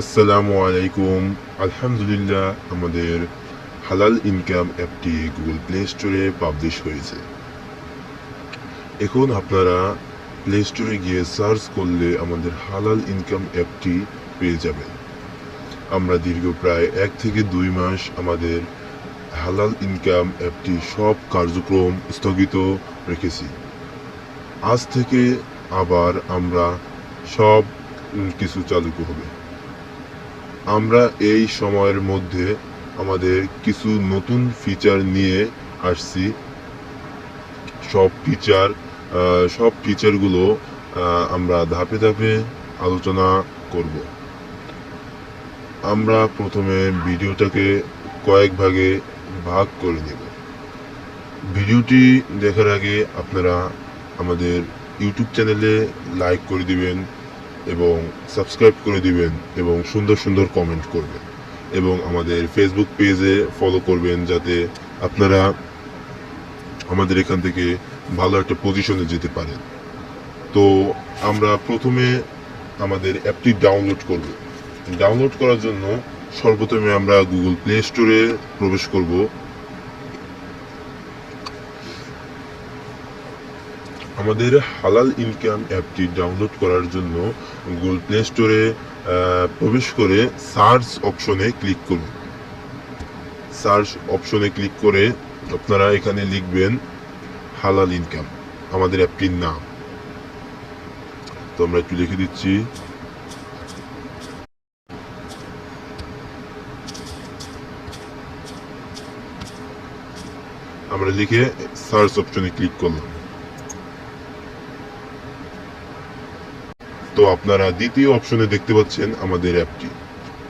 আসসালামু আলাইকুম। আলহামদুলিল্লাহ, আমাদের হালাল ইনকাম অ্যাপটি গুগল প্লে স্টোরে পাবলিশ হয়েছে। এখন আপনারা প্লে স্টোরে গিয়ে সার্চ করলে আমাদের হালাল ইনকাম অ্যাপটি পেয়ে যাবেন। আমরা দীর্ঘ প্রায় 1 থেকে 2 মাস আমাদের হালাল ইনকাম অ্যাপটি সব কার্যক্রম স্থগিত রেখেছি। আজ থেকে আবার আমরা সব কিছু চালু হবে। আমরা এই সময়ের মধ্যে আমাদের কিছু নতুন ফিচার নিয়ে আসছি। সব ফিচার সব ফিচারগুলো আমরা ধাপে ধাপে আলোচনা করব। আমরা প্রথমে ভিডিওটাকে কয়েক ভাগে ভাগ করে নেব। ভিডিওটি দেখার আগে আপনারা আমাদের ইউটিউব চ্যানেলে লাইক করে দিবেন এবং সাবস্ক্রাইব করে দিবেন এবং সুন্দর সুন্দর কমেন্ট করবেন এবং আমাদের ফেসবুক পেজে ফলো করবেন, যাতে আপনারা আমাদের এখান থেকে ভালো একটা পজিশনে যেতে পারেন। তো আমরা প্রথমে আমাদের অ্যাপটি ডাউনলোড করব। ডাউনলোড করার জন্য সর্বপ্রথমে আমরা গুগল প্লে স্টোরে প্রবেশ করব। আমাদের হালাল ইনকাম অ্যাপটি ডাউনলোড করার জন্য গুগল প্লে স্টোরে প্রবেশ করে সার্চ অপশনে ক্লিক করুন। সার্চ অপশনে ক্লিক করে আপনারা এখানে লিখবেন হালাল ইনকাম, আমাদের অ্যাপটির নাম। তো আমরা একটু লিখে দিচ্ছি। আমরা লিখে সার্চ অপশনে ক্লিক করলাম। তো আপনারা দ্বিতীয় অপশনে দেখতে পাচ্ছেন আমাদের অ্যাপটি।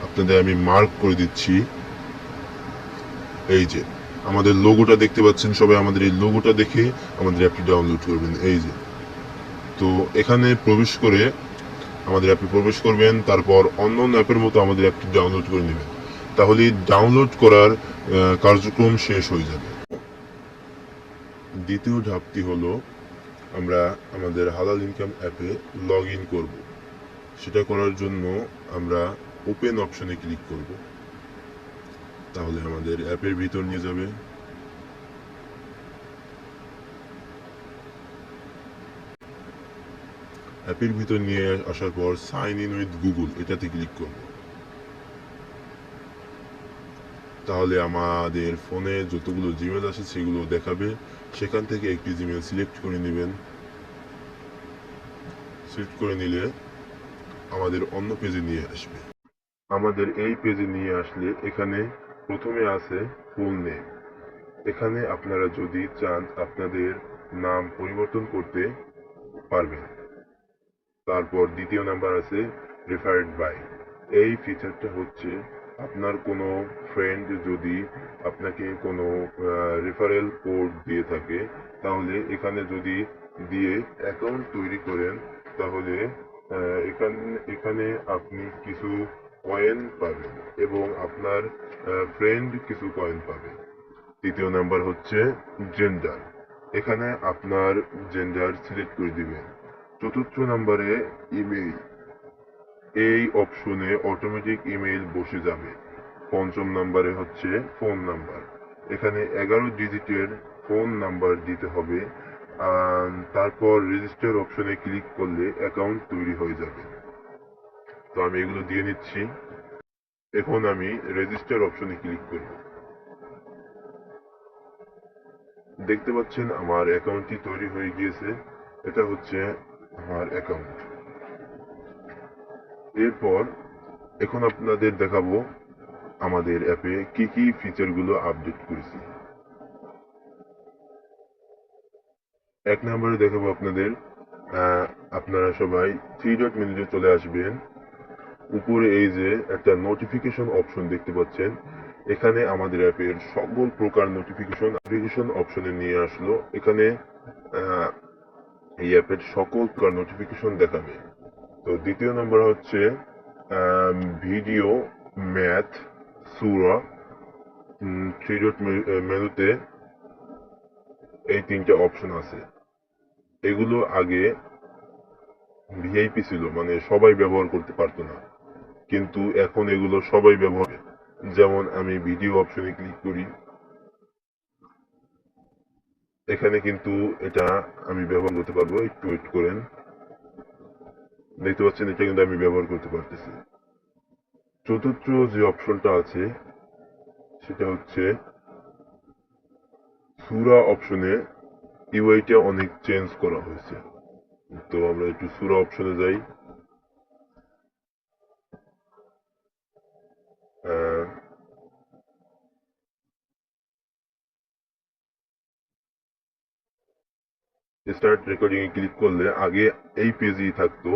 আপনাদের আমি মার্ক করে দিচ্ছি। এই যে আমাদের লোগোটা দেখতে পাচ্ছেন, সবাই আমাদের এই লোগোটা দেখে আমাদের অ্যাপটি ডাউনলোড করবেন। এই যে, তো এখানে প্রবেশ করে আমাদের অ্যাপে প্রবেশ করবেন, তারপর অন্য অ্যাপের মতো আমাদের অ্যাপটি ডাউনলোড করে নেবেন। তাহলে ডাউনলোড করার কার্যক্রম শেষ হয়ে যাবে। দ্বিতীয় ধাপটি হলো আমরা আমাদের হালাল ইনকাম অ্যাপে লগ ইন করব। সেটা করার জন্য আমরা ওপেন অপশনে ক্লিক করব। তাহলে আমাদের অ্যাপের ভিতর নিয়ে যাবে। অ্যাপের ভিতর নিয়ে আসার পর সাইন ইন উইথ গুগল এটাতে ক্লিক করব। তাহলে আমাদের ফোনে যতগুলো জিমেল আছে সেগুলো দেখাবে। সেখান থেকে একটি জিমেল সিলেক্ট করে নেবেন। সিলেক্ট করে নিলে আমাদের অন্য পেজে নিয়ে আসবে। আমাদের এই পেজে নিয়ে আসলে এখানে প্রথমে আছে ফুল নেম। এখানে আপনারা যদি চান আপনাদের নাম পরিবর্তন করতে পারবেন। তারপর দ্বিতীয় নাম্বার আছে রেফারেড বাই। এই ফিচারটা হচ্ছে আপনার কোনো ফ্রেন্ড যদি আপনাকে কোনো রেফারেল কোড দিয়ে থাকে, তাহলে এখানে যদি দিয়ে অ্যাকাউন্ট তৈরি করেন, তাহলে এখানে এখানে আপনি কিছু কয়েন পাবেন এবং আপনার ফ্রেন্ড কিছু কয়েন পাবে। তৃতীয় নাম্বার হচ্ছে জেন্ডার। এখানে আপনার জেন্ডার সিলেক্ট করে দিবেন। চতুর্থ নাম্বারে ইমেইল। এই অপশনে অটোমেটিক ইমেইল বসে যাবে। পঞ্চম নাম্বারে হচ্ছে ফোন নাম্বার। এখানে 11 ডিজিটের ফোন নাম্বার দিতে হবে। তারপর রেজিস্টার অপশনে ক্লিক করলে অ্যাকাউন্ট তৈরি হয়ে যাবে। তো আমি এগুলো দিয়ে নিচ্ছি। এখন আমি রেজিস্টার অপশনে ক্লিক করব। দেখতে পাচ্ছেন আমার অ্যাকাউন্টটি তৈরি হয়ে গিয়েছে। এটা হচ্ছে আমার অ্যাকাউন্ট। এরপর এখন আপনাদের দেখাবো আমাদের অ্যাপে কি কি ফিচারগুলো আপডেট করেছি। এক নম্বরে দেখাবো আপনাদের, আপনারা সবাই থ্রি ডট মেনুতে চলে আসবেন। উপরে এই যে একটা নোটিফিকেশন অপশন দেখতে পাচ্ছেন, এখানে আমাদের অ্যাপের সকল প্রকার নোটিফিকেশন অপশনে নিয়ে আসলো। এখানে আহ, এই অ্যাপের সকল প্রকার নোটিফিকেশন দেখাবে। তো দ্বিতীয় নম্বর হচ্ছে ভিডিও, ম্যাথ, সূরা। থ্রি ডট মেনুতে এই তিনটা অপশন আছে। এগুলো আগে ভিআইপি ছিল, মানে সবাই ব্যবহার করতে পারতো না। কিন্তু এখন এগুলো সবাই ব্যবহার করে। যেমন আমি ভিডিও অপশনে ক্লিক করি, এখানে কিন্তু এটা আমি ব্যবহার করতে পারবো। একটু ওয়েট করেন, দেখতে পাচ্ছেন এটা কিন্তু আমি ব্যবহার করতে পারতেছি। চতুর্থ যে অপশনটা আছে সেটা হচ্ছে সূরা অপশনে ইউআইটা অনেক চেঞ্জ করা হয়েছে। তো আমরা একটু সূরা অপশনে যাই। স্টার্ট রেকর্ডিং এ ক্লিক করলে আগে এই পেজেই থাকতো,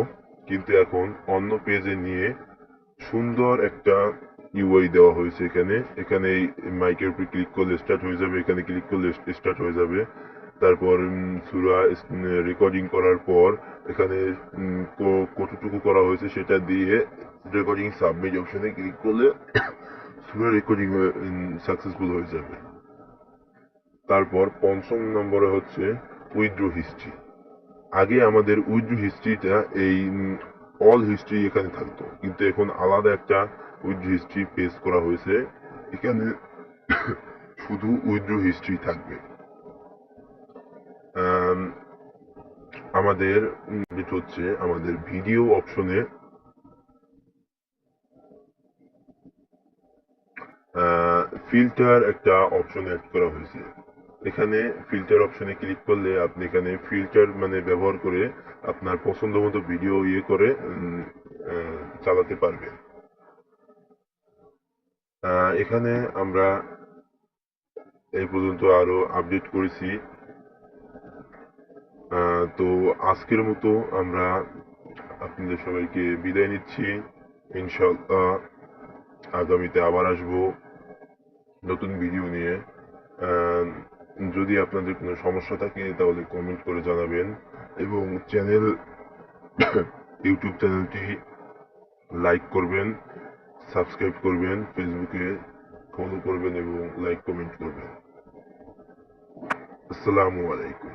কিন্তু এখন অন্য পেজে নিয়ে সুন্দর একটা ইউআই দেওয়া হয়েছে। এখানে এখানে এই মাইকের উপর ক্লিক করলে স্টার্ট হয়ে যাবে, এখানে ক্লিক করলে স্টার্ট হয়ে যাবে। তারপর সূরা রেকর্ডিং করার পর এখানে কতটুকু করা হয়েছে সেটা দিয়ে রেকর্ডিং সাবমিট অপশনে ক্লিক করলে সূরা রেকর্ডিং সাকসেসফুল হয়ে যাবে। তারপর পঞ্চম নম্বরে হচ্ছে উইথড্র হিস্ট্রি। আগে আমাদের উইথড্র হিস্ট্রিটা এই অল হিস্ট্রি এখানে থাকতো, কিন্তু এখন আলাদা একটা উইথড্র হিস্ট্রি পেজ করা হয়েছে। এখানে শুধু উইথড্র হিস্ট্রি থাকবে। আম, আমাদের যেটা হচ্ছে আমাদের ভিডিও অপশনে ফিল্টার একটা অপশন অ্যাড করা হয়েছে। এখানে ফিল্টার অপশনে ক্লিক করলে আপনি এখানে ফিল্টার মানে ব্যবহার করে আপনার পছন্দ মতো ভিডিও করে চালাতে পারবেন। এখানে আমরা এই পর্যন্ত আরো আপডেট করেছি। তো আজকের মতো আমরা আপনাদের সবাইকে বিদায় নিচ্ছি। ইনশাআল্লাহ আগামীতে আবার আসবো নতুন ভিডিও নিয়ে। আহ, যদি আপনাদের কোনো সমস্যা থাকে তাহলে কমেন্ট করে জানাবেন, এবং ইউটিউব চ্যানেলটি লাইক করবেন, সাবস্ক্রাইব করবেন, ফেসবুকে ফলো করবেন এবং লাইক কমেন্ট করবেন। আসসালামু আলাইকুম।